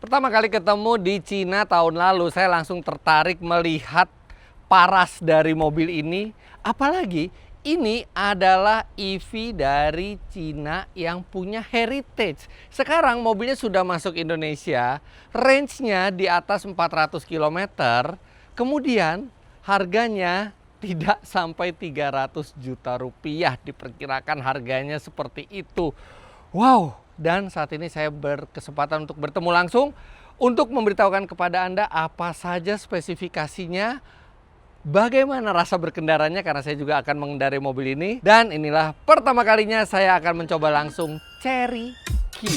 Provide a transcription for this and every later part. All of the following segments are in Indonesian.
Pertama kali ketemu di Cina tahun lalu, saya langsung tertarik melihat paras dari mobil ini. Apalagi ini adalah EV dari Cina yang punya heritage. Sekarang mobilnya sudah masuk Indonesia, range-nya di atas 400 km, kemudian harganya tidak sampai 300 juta rupiah, diperkirakan harganya seperti itu. Wow, dan saat ini saya berkesempatan untuk bertemu langsung untuk memberitahukan kepada Anda apa saja spesifikasinya, bagaimana rasa berkendaranya karena saya juga akan mengendarai mobil ini. Dan inilah pertama kalinya saya akan mencoba langsung Chery Q.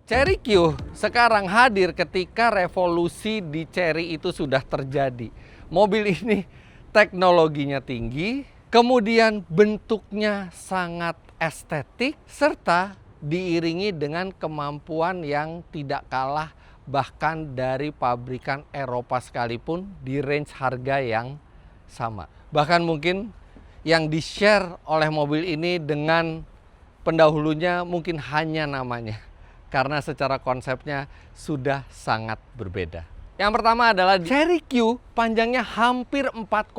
Chery Q sekarang hadir ketika revolusi di Chery itu sudah terjadi. Mobil ini teknologinya tinggi, kemudian bentuknya sangat estetik, serta diiringi dengan kemampuan yang tidak kalah bahkan dari pabrikan Eropa sekalipun di range harga yang sama. Bahkan mungkin yang di-share oleh mobil ini dengan pendahulunya mungkin hanya namanya, karena secara konsepnya sudah sangat berbeda. Yang pertama adalah Chery Q, panjangnya hampir 4,2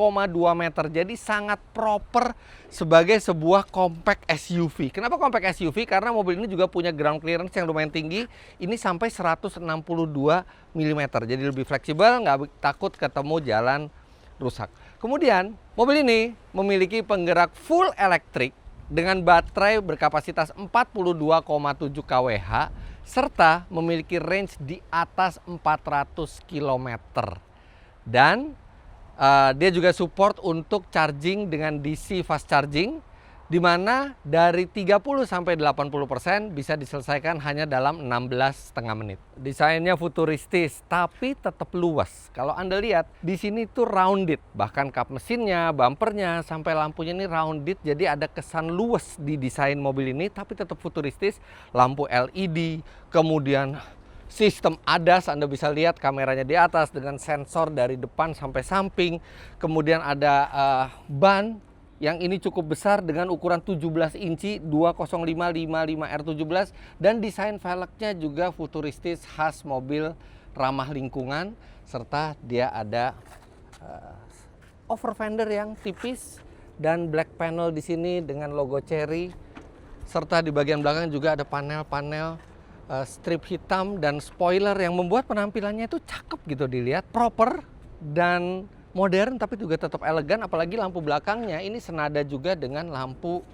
meter, jadi sangat proper sebagai sebuah compact SUV. Kenapa compact SUV? Karena mobil ini juga punya ground clearance yang lumayan tinggi, ini sampai 162 mm, jadi lebih fleksibel, nggak takut ketemu jalan rusak. Kemudian mobil ini memiliki penggerak full elektrik dengan baterai berkapasitas 42,7 kWh serta memiliki range di atas 400 km. Dan dia juga support untuk charging dengan DC fast charging, di mana dari 30 sampai 80% bisa diselesaikan hanya dalam 16,5 menit. Desainnya futuristis tapi tetap luas. Kalau Anda lihat di sini tuh rounded, bahkan kap mesinnya, bumpernya sampai lampunya ini rounded, jadi ada kesan luas di desain mobil ini tapi tetap futuristis. Lampu LED, kemudian sistem ADAS, Anda bisa lihat kameranya di atas dengan sensor dari depan sampai samping. Kemudian ada ban yang ini cukup besar dengan ukuran 17 inci 205/55 R17, dan desain velgnya juga futuristis khas mobil ramah lingkungan, serta dia ada over fender yang tipis dan black panel di sini dengan logo Chery, serta di bagian belakang juga ada panel-panel strip hitam dan spoiler yang membuat penampilannya itu cakep gitu dilihat, proper dan modern tapi juga tetap elegan. Apalagi lampu belakangnya ini senada juga dengan lampu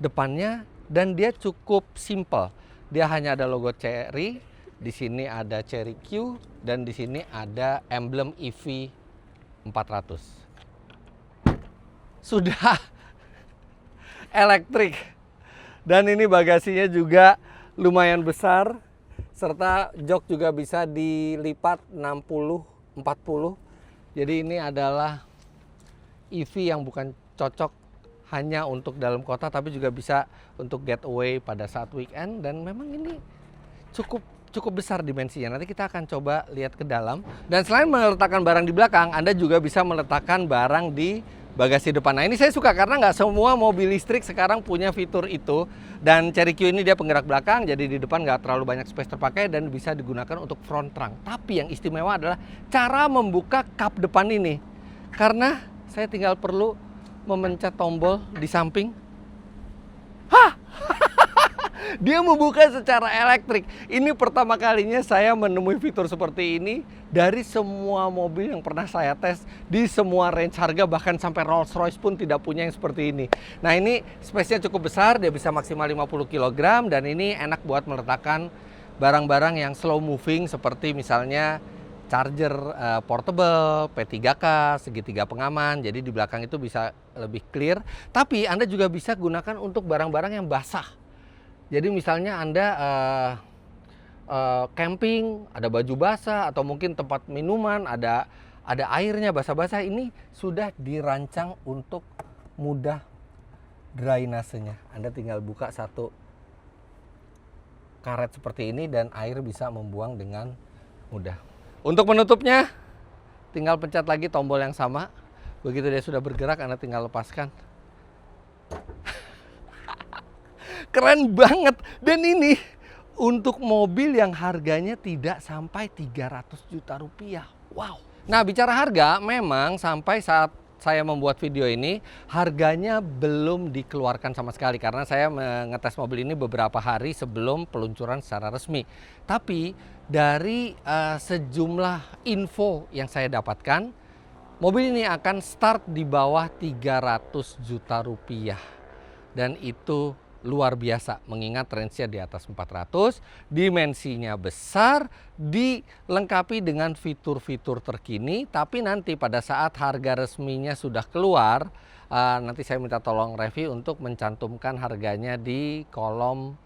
depannya, dan dia cukup simple. Dia hanya ada logo Chery, di sini ada Chery Q, dan di sini ada emblem EV 400. Sudah elektrik, dan ini bagasinya juga lumayan besar, serta jok juga bisa dilipat 60/40. Jadi ini adalah EV yang bukan cocok hanya untuk dalam kota, tapi juga bisa untuk getaway pada saat weekend. Dan memang ini cukup besar dimensinya. Nanti kita akan coba lihat ke dalam. Dan selain meletakkan barang di belakang, Anda juga bisa meletakkan barang di bagasi depan. Nah, ini saya suka karena nggak semua mobil listrik sekarang punya fitur itu. Dan Chery Q ini dia penggerak belakang, jadi di depan nggak terlalu banyak space terpakai dan bisa digunakan untuk front trunk. Tapi yang istimewa adalah cara membuka kap depan ini. Karena saya tinggal perlu memencet tombol di samping. Hah! Dia membuka secara elektrik. Ini pertama kalinya saya menemui fitur seperti ini dari semua mobil yang pernah saya tes di semua range harga, bahkan sampai Rolls Royce pun tidak punya yang seperti ini. Nah, ini space-nya cukup besar, dia bisa maksimal 50 kg, dan ini enak buat meletakkan barang-barang yang slow moving seperti misalnya charger portable, P3K, segitiga pengaman. Jadi di belakang itu bisa lebih clear. Tapi Anda juga bisa gunakan untuk barang-barang yang basah. Jadi misalnya Anda camping, ada baju basah, atau mungkin tempat minuman, ada airnya basah-basah, ini sudah dirancang untuk mudah drainasenya. Anda tinggal buka satu karet seperti ini dan air bisa membuang dengan mudah. Untuk menutupnya, tinggal pencet lagi tombol yang sama. Begitu dia sudah bergerak, Anda tinggal lepaskan. Keren banget. Dan ini untuk mobil yang harganya tidak sampai 300 juta rupiah. Wow. Nah, bicara harga, memang sampai saat saya membuat video ini, harganya belum dikeluarkan sama sekali. Karena saya mengetes mobil ini beberapa hari sebelum peluncuran secara resmi. Tapi dari sejumlah info yang saya dapatkan, mobil ini akan start di bawah 300 juta rupiah. Dan itu luar biasa, mengingat range-nya di atas 400, dimensinya besar, dilengkapi dengan fitur-fitur terkini. Tapi nanti pada saat harga resminya sudah keluar, nanti saya minta tolong Revi untuk mencantumkan harganya di kolom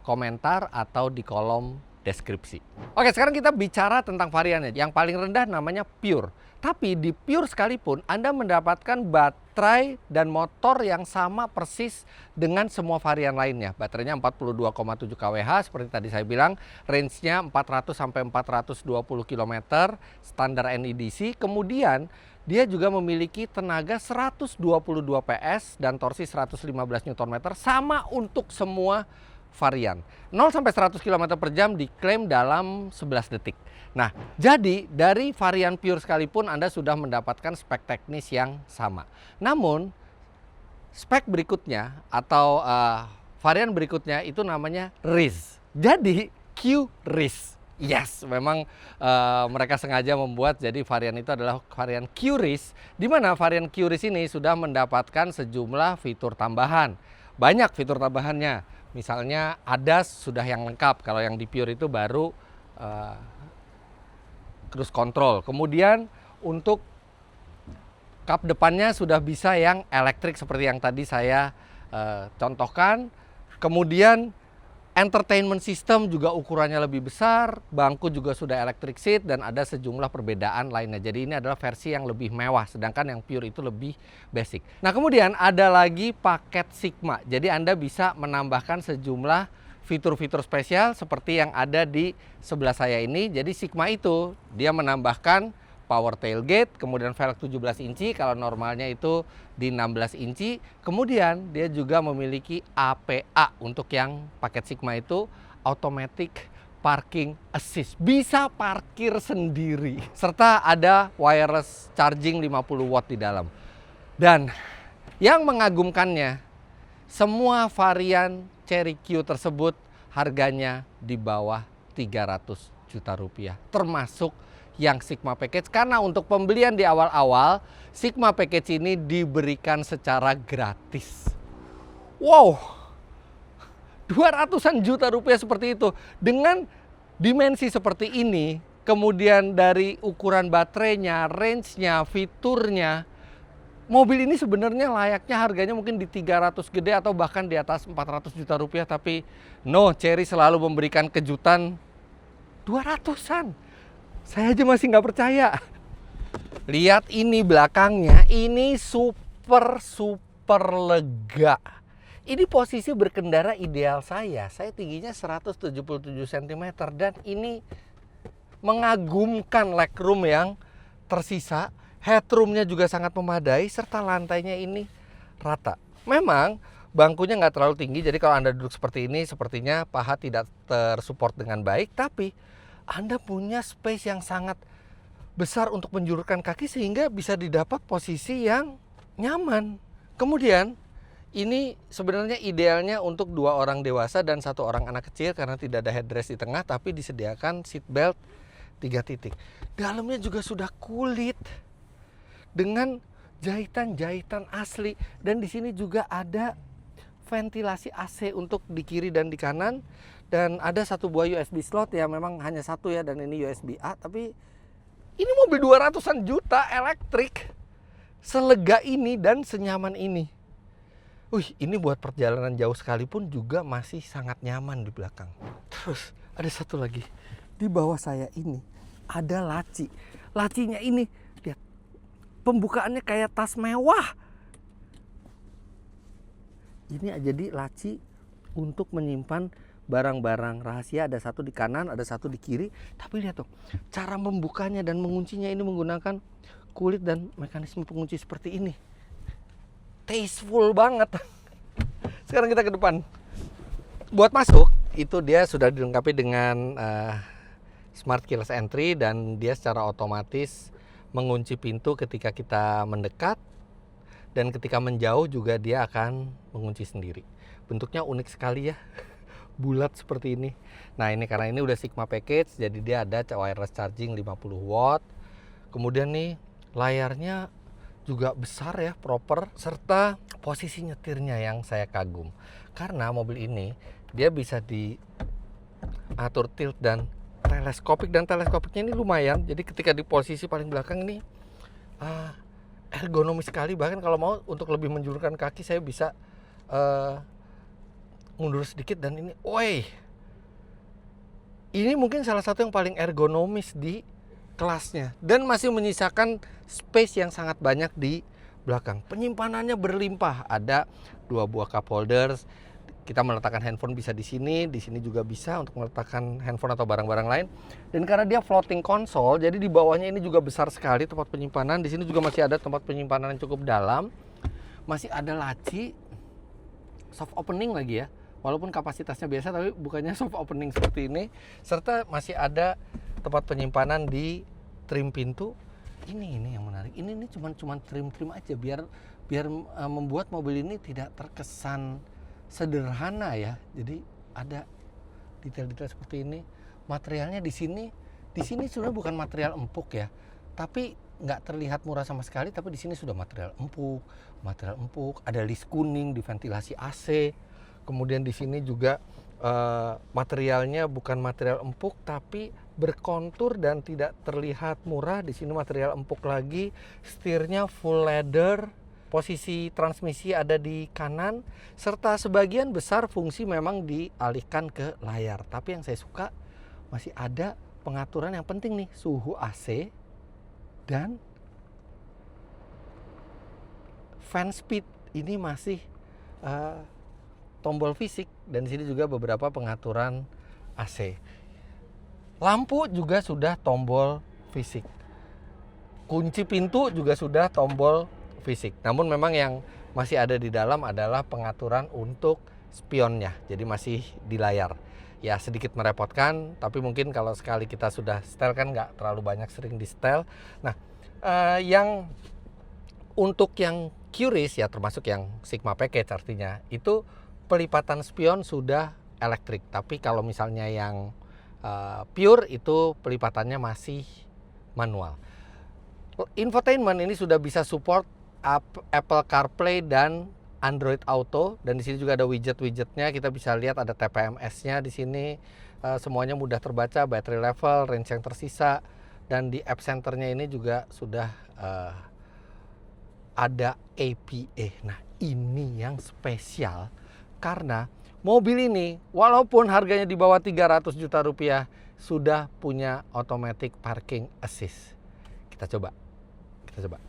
komentar atau di kolom deskripsi. Oke, sekarang kita bicara tentang variannya. Yang paling rendah namanya Pure. Tapi di Pure sekalipun Anda mendapatkan baterai dan motor yang sama persis dengan semua varian lainnya. Baterainya 42,7 kWh seperti tadi saya bilang, range-nya 400 sampai 420 km, standar NEDC. Kemudian dia juga memiliki tenaga 122 PS dan torsi 115 Nm sama untuk semua varian. 0 sampai 100 km per jam diklaim dalam 11 detik. Nah, jadi dari varian Pure sekalipun Anda sudah mendapatkan spek teknis yang sama. Namun, spek berikutnya atau varian berikutnya itu namanya RIS. Jadi, Q-RIS. Yes, memang mereka sengaja membuat jadi varian itu adalah varian Q-RIS, di mana varian Q-RIS ini sudah mendapatkan sejumlah fitur tambahan. Banyak fitur tambahannya. Misalnya ADAS sudah yang lengkap, kalau yang di Pure itu baru cruise control. Kemudian untuk kap depannya sudah bisa yang elektrik seperti yang tadi saya contohkan. Kemudian entertainment system juga ukurannya lebih besar, bangku juga sudah electric seat dan ada sejumlah perbedaan lainnya. Jadi ini adalah versi yang lebih mewah, sedangkan yang Pure itu lebih basic. Nah, kemudian ada lagi paket Sigma. Jadi Anda bisa menambahkan sejumlah fitur-fitur spesial seperti yang ada di sebelah saya ini. Jadi Sigma itu dia menambahkan power tailgate, kemudian velg 17 inci, kalau normalnya itu di 16 inci. Kemudian dia juga memiliki APA untuk yang paket Sigma itu, automatic parking assist. Bisa parkir sendiri. Serta ada wireless charging 50 watt di dalam. Dan yang mengagumkannya, semua varian Chery Q tersebut harganya di bawah 300 juta rupiah. Termasuk yang Sigma Package, karena untuk pembelian di awal-awal Sigma Package ini diberikan secara gratis. Wow, 200-an juta rupiah seperti itu. Dengan dimensi seperti ini, kemudian dari ukuran baterainya, range-nya, fiturnya, mobil ini sebenarnya layaknya harganya mungkin di 300 gede atau bahkan di atas 400 juta rupiah. Tapi no, Chery selalu memberikan kejutan 200-an. Saya aja masih nggak percaya. Lihat ini belakangnya, ini super lega. Ini posisi berkendara ideal saya. Saya tingginya 177 cm dan ini mengagumkan legroom yang tersisa. Headroomnya juga sangat memadai serta lantainya ini rata. Memang bangkunya nggak terlalu tinggi, jadi kalau Anda duduk seperti ini sepertinya paha tidak tersupport dengan baik. Tapi Anda punya space yang sangat besar untuk menjulurkan kaki sehingga bisa didapat posisi yang nyaman. Kemudian ini sebenarnya idealnya untuk 2 orang dewasa dan 1 orang anak kecil karena tidak ada headrest di tengah, tapi disediakan seat belt 3 titik. Dalamnya juga sudah kulit dengan jahitan-jahitan asli, dan di sini juga ada ventilasi AC untuk di kiri dan di kanan, dan ada 1 buah USB slot ya, memang hanya 1 ya, dan ini USB A. Tapi ini mobil 200-an juta elektrik selega ini dan senyaman ini. Ini buat perjalanan jauh sekalipun juga masih sangat nyaman di belakang. Terus ada satu lagi, di bawah saya ini ada laci. Lacinya ini lihat, pembukaannya kayak tas mewah. Ini jadi laci untuk menyimpan barang-barang rahasia, ada satu di kanan, ada satu di kiri. Tapi lihat tuh, cara membukanya dan menguncinya ini menggunakan kulit dan mekanisme pengunci seperti ini. Tasteful banget. Sekarang kita ke depan. Buat masuk, itu dia sudah dilengkapi dengan Smart Keyless Entry, dan dia secara otomatis mengunci pintu ketika kita mendekat, dan ketika menjauh juga dia akan mengunci sendiri. Bentuknya unik sekali ya, bulat seperti ini. Nah ini karena ini udah Sigma package, jadi dia ada wireless charging 50 watt. Kemudian nih layarnya juga besar ya, proper, serta posisi nyetirnya yang saya kagum. Karena mobil ini dia bisa diatur tilt dan teleskopik, dan teleskopiknya ini lumayan. Jadi ketika di posisi paling belakang ini ergonomis sekali. Bahkan kalau mau untuk lebih menjulurkan kaki, saya bisa mundur sedikit, dan ini, woi, ini mungkin salah satu yang paling ergonomis di kelasnya, dan masih menyisakan space yang sangat banyak di belakang. Penyimpanannya berlimpah, ada 2 buah cup holders. Kita meletakkan handphone bisa di sini juga bisa untuk meletakkan handphone atau barang-barang lain. Dan karena dia floating console, jadi di bawahnya ini juga besar sekali tempat penyimpanan. Di sini juga masih ada tempat penyimpanan yang cukup dalam. Masih ada laci, soft opening lagi ya. Walaupun kapasitasnya biasa, tapi bukannya soft opening seperti ini. Serta masih ada tempat penyimpanan di trim pintu. Ini yang menarik. Ini cuman trim aja biar membuat mobil ini tidak terkesan sederhana ya. Jadi ada detail-detail seperti ini. Materialnya di sini sebenarnya bukan material empuk ya, tapi nggak terlihat murah sama sekali. Tapi di sini sudah material empuk. Ada list kuning di ventilasi AC. Kemudian di sini juga materialnya bukan material empuk, tapi berkontur dan tidak terlihat murah. Di sini material empuk lagi. Setirnya full leather. Posisi transmisi ada di kanan, serta sebagian besar fungsi memang dialihkan ke layar. Tapi yang saya suka masih ada pengaturan yang penting nih, suhu AC dan fan speed. Ini masih tombol fisik, dan di sini juga beberapa pengaturan AC. Lampu juga sudah tombol fisik. Kunci pintu juga sudah tombol fisik. Namun memang yang masih ada di dalam adalah pengaturan untuk spionnya. Jadi masih di layar. Ya sedikit merepotkan, tapi mungkin kalau sekali kita sudah setel kan nggak terlalu banyak sering di setel. Nah, yang untuk yang curious ya, termasuk yang Sigma package artinya, itu pelipatan spion sudah elektrik. Tapi kalau misalnya yang pure itu pelipatannya masih manual. Infotainment ini sudah bisa support Apple CarPlay dan Android Auto, dan di sini juga ada widget-widgetnya. Kita bisa lihat ada TPMS-nya di sini. Semuanya mudah terbaca, battery level, range yang tersisa, dan di App Center-nya ini juga sudah ada APA. Nah, ini yang spesial karena mobil ini walaupun harganya di bawah 300 juta rupiah sudah punya automatic parking assist. Kita coba.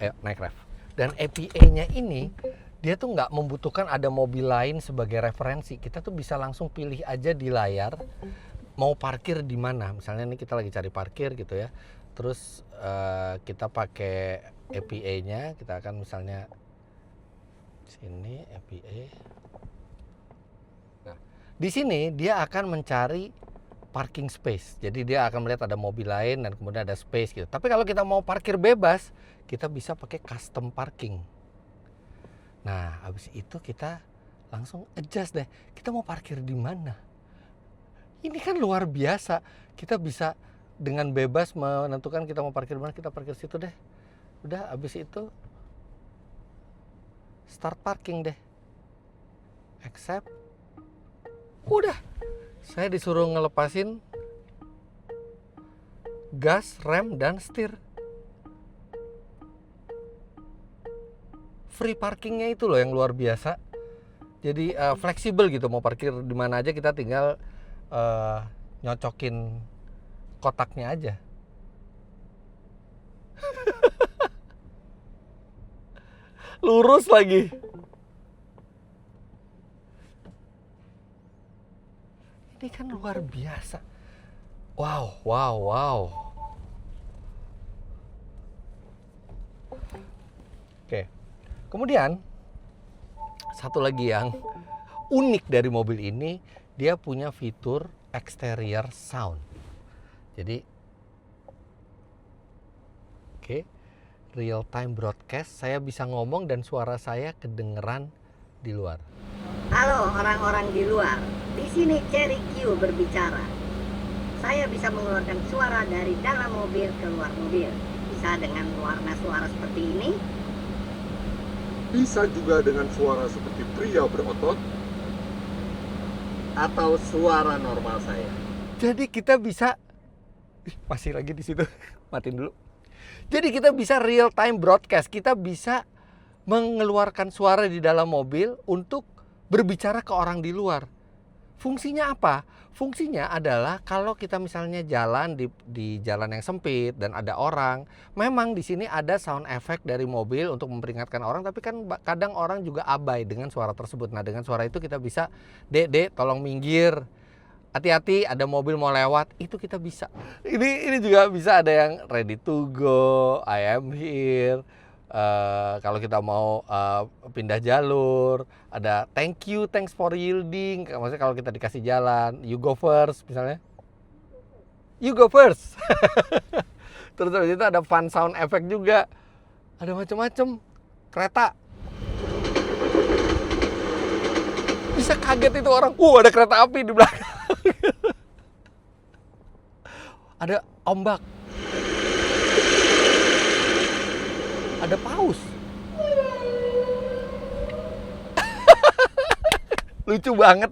Ayo naik ref. Dan APA-nya ini dia tuh nggak membutuhkan ada mobil lain sebagai referensi. Kita tuh bisa langsung pilih aja di layar mau parkir di mana. Misalnya ini kita lagi cari parkir gitu ya. Terus kita pakai APA-nya, kita akan misalnya sini APA. Nah, di sini dia akan mencari parking space. Jadi dia akan melihat ada mobil lain dan kemudian ada space gitu. Tapi kalau kita mau parkir bebas, kita bisa pakai custom parking. Nah, habis itu kita langsung adjust deh. Kita mau parkir di mana? Ini kan luar biasa. Kita bisa dengan bebas menentukan kita mau parkir di mana, kita parkir situ deh. Udah, habis itu start parking deh. Accept. Udah. Saya disuruh ngelepasin gas, rem, dan setir. Free parkingnya itu loh yang luar biasa. Jadi fleksibel gitu, mau parkir di mana aja, kita tinggal nyocokin kotaknya aja. Lurus lagi. Ini kan luar biasa. Wow, wow, wow. Oke. Kemudian satu lagi yang unik dari mobil ini, dia punya fitur exterior sound. Jadi real time broadcast, saya bisa ngomong dan suara saya kedengeran di luar. Halo orang-orang di luar, di sini Cherry Q berbicara. Saya bisa mengeluarkan suara dari dalam mobil ke luar mobil. Bisa dengan warna suara seperti ini. Bisa juga dengan suara seperti pria berotot. Atau suara normal saya. Jadi kita bisa, masih lagi di situ, matiin dulu. Jadi kita bisa real time broadcast, kita bisa mengeluarkan suara di dalam mobil untuk berbicara ke orang di luar. Fungsinya apa? Fungsinya adalah kalau kita misalnya jalan di jalan yang sempit dan ada orang, memang di sini ada sound effect dari mobil untuk memperingatkan orang, tapi kan kadang orang juga abai dengan suara tersebut. Nah, dengan suara itu kita bisa, "Dek, tolong minggir. Hati-hati, ada mobil mau lewat." Itu kita bisa. Ini juga bisa ada yang ready to go, I am here. Kalau kita mau pindah jalur, ada thanks for yielding. Maksudnya kalau kita dikasih jalan, you go first misalnya. You go first. Terus habis itu ada fun sound effect juga. Ada macam-macam. Kereta. Bisa kaget itu orang. Ada kereta api di belakang. Ada ombak. Ada paus. Lucu banget.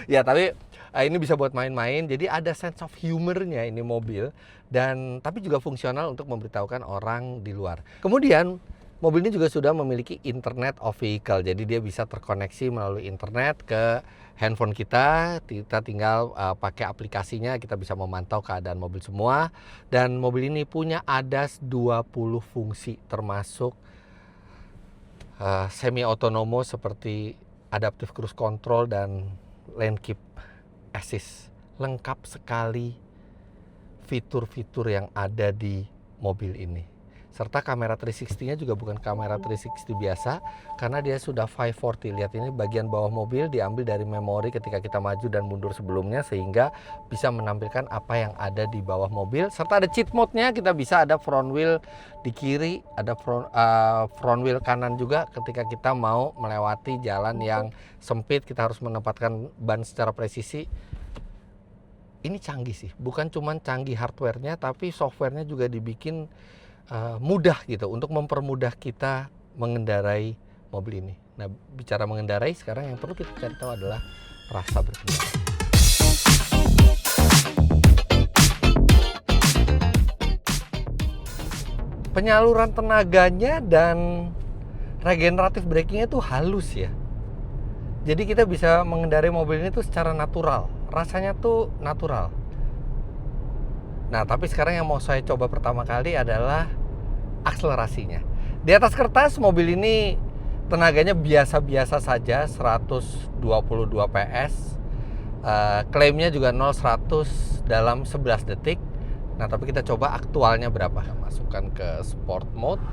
Ya, tapi ini bisa buat main-main. Jadi ada sense of humornya ini mobil. Dan tapi juga fungsional untuk memberitahukan orang di luar. Kemudian mobil ini juga sudah memiliki Internet of Vehicle. Jadi dia bisa terkoneksi melalui internet ke handphone kita. Kita tinggal pakai aplikasinya, kita bisa memantau keadaan mobil semua. Dan mobil ini punya ADAS 20 fungsi, termasuk semi otonomo seperti adaptive cruise control dan lane keep assist. Lengkap sekali fitur-fitur yang ada di mobil ini. Serta kamera 360-nya juga bukan kamera 360 biasa, karena dia sudah 540. Lihat ini bagian bawah mobil diambil dari memori ketika kita maju dan mundur sebelumnya, sehingga bisa menampilkan apa yang ada di bawah mobil. Serta ada cheat mode-nya, kita bisa ada front wheel di kiri, ada front wheel kanan juga ketika kita mau melewati jalan yang sempit, kita harus menempatkan ban secara presisi. Ini canggih sih, bukan cuma canggih hardware-nya, tapi software-nya juga dibikin mudah gitu untuk mempermudah kita mengendarai mobil ini. Nah, bicara mengendarai, sekarang yang perlu kita cari tahu adalah rasa berkendara. Penyaluran tenaganya dan regeneratif braking-nya tuh halus ya. Jadi kita bisa mengendarai mobil ini tuh secara natural. Rasanya tuh natural. Nah, tapi sekarang yang mau saya coba pertama kali adalah akselerasinya. Di atas kertas mobil ini tenaganya biasa-biasa saja, 122 PS. Klaimnya juga 0-100 dalam 11 detik. Nah, tapi kita coba aktualnya berapa. Masukkan ke sport mode.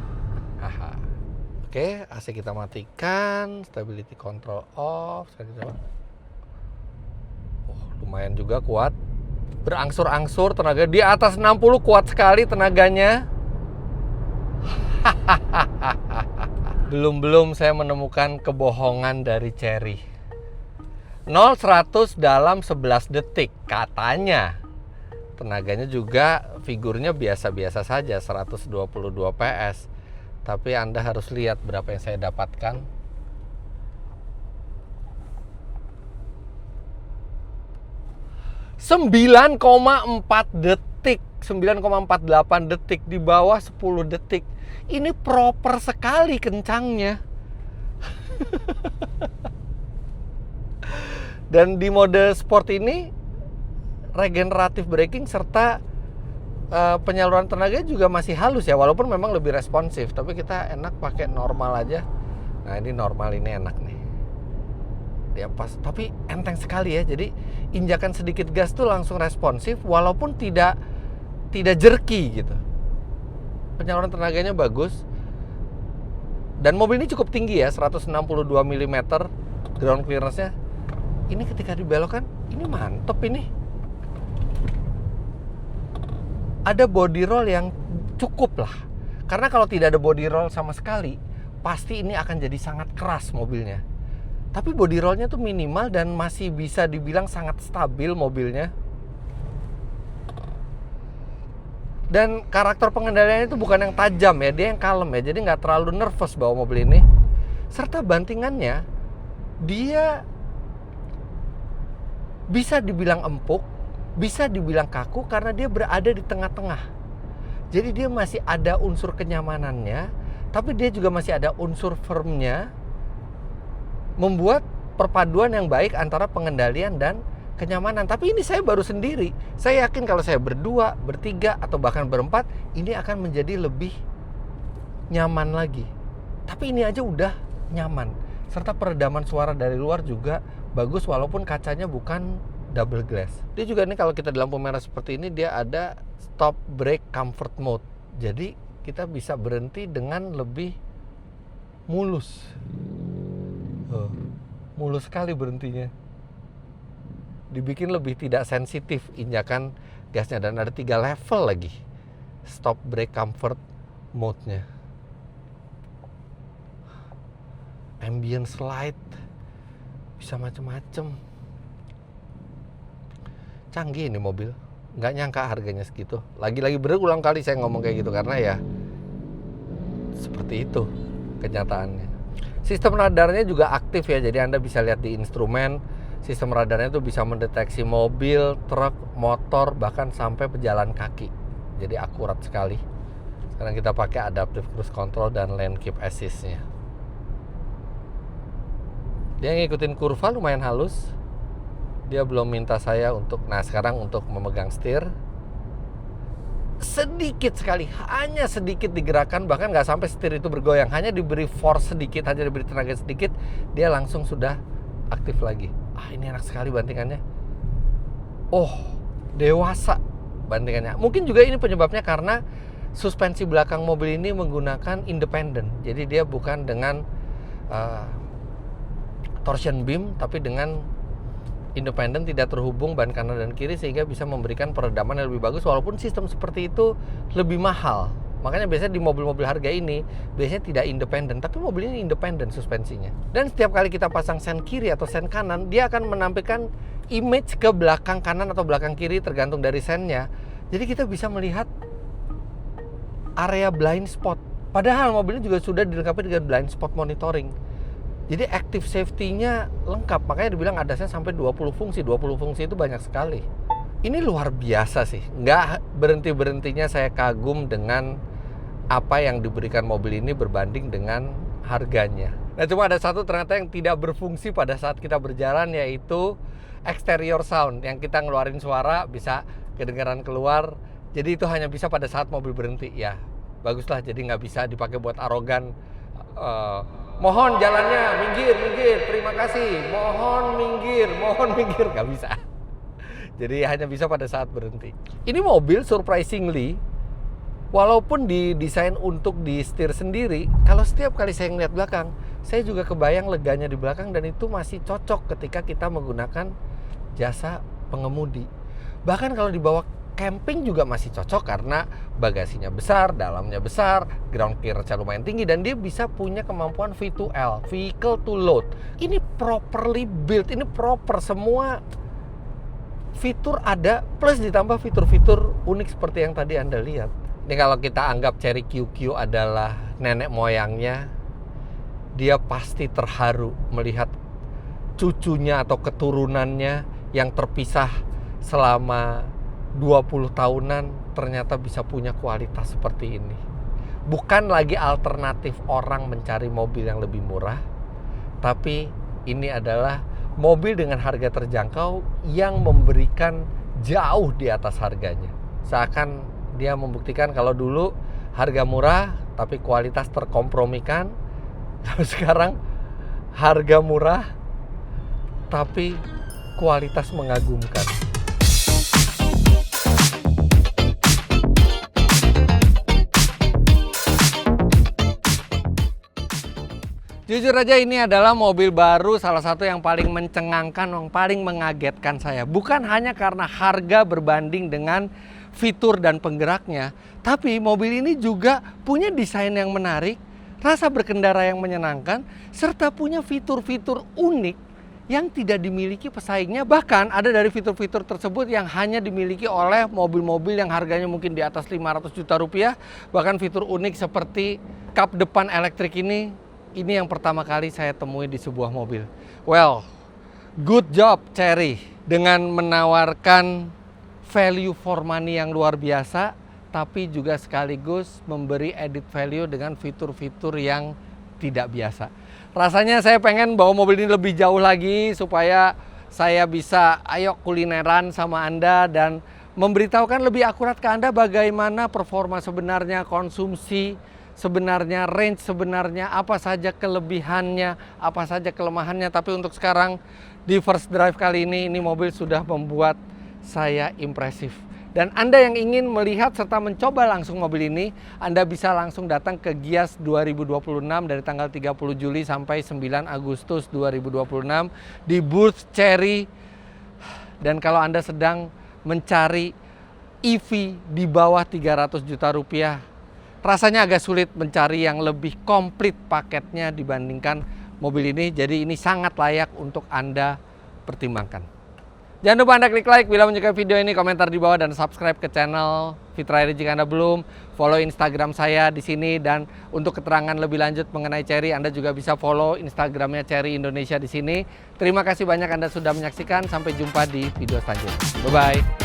Oke, AC kita matikan, stability control off. Lumayan juga kuat. Berangsur-angsur tenaga di atas 60, kuat sekali tenaganya. Belum saya menemukan kebohongan dari Cherry. 0-100 dalam 11 detik katanya. Tenaganya juga figurnya biasa-biasa saja, 122 PS. Tapi Anda harus lihat berapa yang saya dapatkan. 9,4 detik, 9,48 detik, di bawah 10 detik. Ini proper sekali kencangnya. Dan di mode sport ini regeneratif braking serta penyaluran tenaga juga masih halus ya, walaupun memang lebih responsif, tapi kita enak pakai normal aja. Nah, ini normal, ini enak nih. dia pas, tapi enteng sekali ya. Jadi injakan sedikit gas tuh langsung responsif walaupun tidak jerky gitu. Penyaluran tenaganya bagus. Dan mobil ini cukup tinggi ya, 162 mm ground clearance-nya. Ini ketika dibelokkan, ini mantep ini. Ada body roll yang cukup lah. Karena kalau tidak ada body roll sama sekali, pasti ini akan jadi sangat keras mobilnya. Tapi body rollnya tuh minimal dan masih bisa dibilang sangat stabil mobilnya. Dan karakter pengendaliannya itu bukan yang tajam ya, dia yang kalem ya. Jadi nggak terlalu nervous bawa mobil ini. Serta bantingannya, dia bisa dibilang empuk, bisa dibilang kaku karena dia berada di tengah-tengah. Jadi dia masih ada unsur kenyamanannya, tapi dia juga masih ada unsur firmnya, membuat perpaduan yang baik antara pengendalian dan kenyamanan. Tapi ini saya baru sendiri. Saya yakin kalau saya berdua, bertiga, atau bahkan berempat, ini akan menjadi lebih nyaman lagi. Tapi ini aja udah nyaman. Serta peredaman suara dari luar juga bagus walaupun kacanya bukan double glass. Dia juga nih kalau kita di lampu merah seperti ini, dia ada stop brake comfort mode. Jadi kita bisa berhenti dengan lebih mulus. Mulus sekali berhentinya. Dibikin lebih tidak sensitif injakan gasnya, dan ada 3 level lagi stop brake comfort mode-nya. Ambient slide, bisa macem-macem. Canggih ini mobil, nggak nyangka harganya segitu. Lagi-lagi berulang kali saya ngomong kayak gitu karena ya seperti itu kenyataannya. Sistem radarnya juga aktif ya, jadi Anda bisa lihat di instrumen. Sistem radarnya itu bisa mendeteksi mobil, truk, motor, bahkan sampai pejalan kaki. Jadi akurat sekali. Sekarang kita pakai adaptive cruise control dan lane keep assist-nya. Dia ngikutin kurva lumayan halus. Dia belum minta saya untuk, nah sekarang untuk memegang setir. Sedikit sekali, hanya sedikit digerakkan, bahkan nggak sampai setir itu bergoyang. Hanya diberi force sedikit, hanya diberi tenaga sedikit, dia langsung sudah aktif lagi. Ini enak sekali bantingannya. Dewasa bantingannya. Mungkin juga ini penyebabnya karena suspensi belakang mobil ini menggunakan independen. Jadi dia bukan dengan torsion beam, tapi dengan independen, tidak terhubung ban kanan dan kiri, sehingga bisa memberikan peredaman yang lebih bagus. Walaupun sistem seperti itu lebih mahal. Makanya biasanya di mobil-mobil harga ini biasanya tidak independen, tapi mobil ini independen suspensinya. Dan setiap kali kita pasang sen kiri atau sen kanan, dia akan menampilkan image ke belakang kanan atau belakang kiri tergantung dari sennya. Jadi kita bisa melihat area blind spot. Padahal mobilnya juga sudah dilengkapi dengan blind spot monitoring. Jadi active safety-nya lengkap. Makanya dibilang ada sen sampai 20 fungsi. 20 fungsi itu banyak sekali. Ini luar biasa sih. Nggak berhenti-berhentinya saya kagum dengan apa yang diberikan mobil ini berbanding dengan harganya. Nah, cuma ada satu ternyata yang tidak berfungsi pada saat kita berjalan, yaitu exterior sound. Yang kita ngeluarin suara bisa kedengaran keluar. Jadi itu hanya bisa pada saat mobil berhenti. Ya, baguslah. Jadi nggak bisa dipakai buat arogan. Mohon jalannya, minggir, terima kasih. Mohon minggir, nggak bisa. Jadi hanya bisa pada saat berhenti. Ini mobil surprisingly, walaupun didesain untuk di setir sendiri, kalau setiap kali saya ngeliat belakang, saya juga kebayang leganya di belakang, dan itu masih cocok ketika kita menggunakan jasa pengemudi. Bahkan kalau dibawa camping juga masih cocok karena bagasinya besar, dalamnya besar, ground clearance-nya lumayan tinggi, dan dia bisa punya kemampuan V2L, vehicle to load. Ini properly built, ini proper, semua fitur ada, plus ditambah fitur-fitur unik seperti yang tadi Anda lihat. Ini kalau kita anggap Chery QQ adalah nenek moyangnya, dia pasti terharu melihat cucunya atau keturunannya yang terpisah selama 20 tahunan ternyata bisa punya kualitas seperti ini. Bukan lagi alternatif orang mencari mobil yang lebih murah, tapi ini adalah mobil dengan harga terjangkau yang memberikan jauh di atas harganya. Seakan dia membuktikan kalau dulu harga murah tapi kualitas terkompromikan. Kalau sekarang harga murah tapi kualitas mengagumkan. Jujur aja ini adalah mobil baru salah satu yang paling mencengangkan, yang paling mengagetkan saya. Bukan hanya karena harga berbanding dengan fitur dan penggeraknya, tapi mobil ini juga punya desain yang menarik, rasa berkendara yang menyenangkan, serta punya fitur-fitur unik yang tidak dimiliki pesaingnya. Bahkan ada dari fitur-fitur tersebut yang hanya dimiliki oleh mobil-mobil yang harganya mungkin di atas 500 juta rupiah. Bahkan fitur unik seperti kap depan elektrik ini yang pertama kali saya temui di sebuah mobil. Well, good job Chery dengan menawarkan value for money yang luar biasa, tapi juga sekaligus memberi added value dengan fitur-fitur yang tidak biasa. Rasanya saya pengen bawa mobil ini lebih jauh lagi supaya saya bisa kulineran sama Anda dan memberitahukan lebih akurat ke Anda bagaimana performa sebenarnya, konsumsi sebenarnya, range sebenarnya, apa saja kelebihannya, apa saja kelemahannya. Tapi untuk sekarang di first drive kali ini mobil sudah membuat saya impresif. Dan Anda yang ingin melihat serta mencoba langsung mobil ini, Anda bisa langsung datang ke Gias 2026 dari tanggal 30 Juli sampai 9 Agustus 2026 di booth Chery. Dan kalau Anda sedang mencari EV di bawah 300 juta rupiah, rasanya agak sulit mencari yang lebih komplit paketnya dibandingkan mobil ini. Jadi ini sangat layak untuk Anda pertimbangkan. Jangan lupa Anda klik like bila menyukai video ini, komentar di bawah, dan subscribe ke channel Fitra Eri jika Anda belum. Follow Instagram saya di sini, dan untuk keterangan lebih lanjut mengenai Chery, Anda juga bisa follow Instagramnya Chery Indonesia di sini. Terima kasih banyak Anda sudah menyaksikan. Sampai jumpa di video selanjutnya. Bye-bye.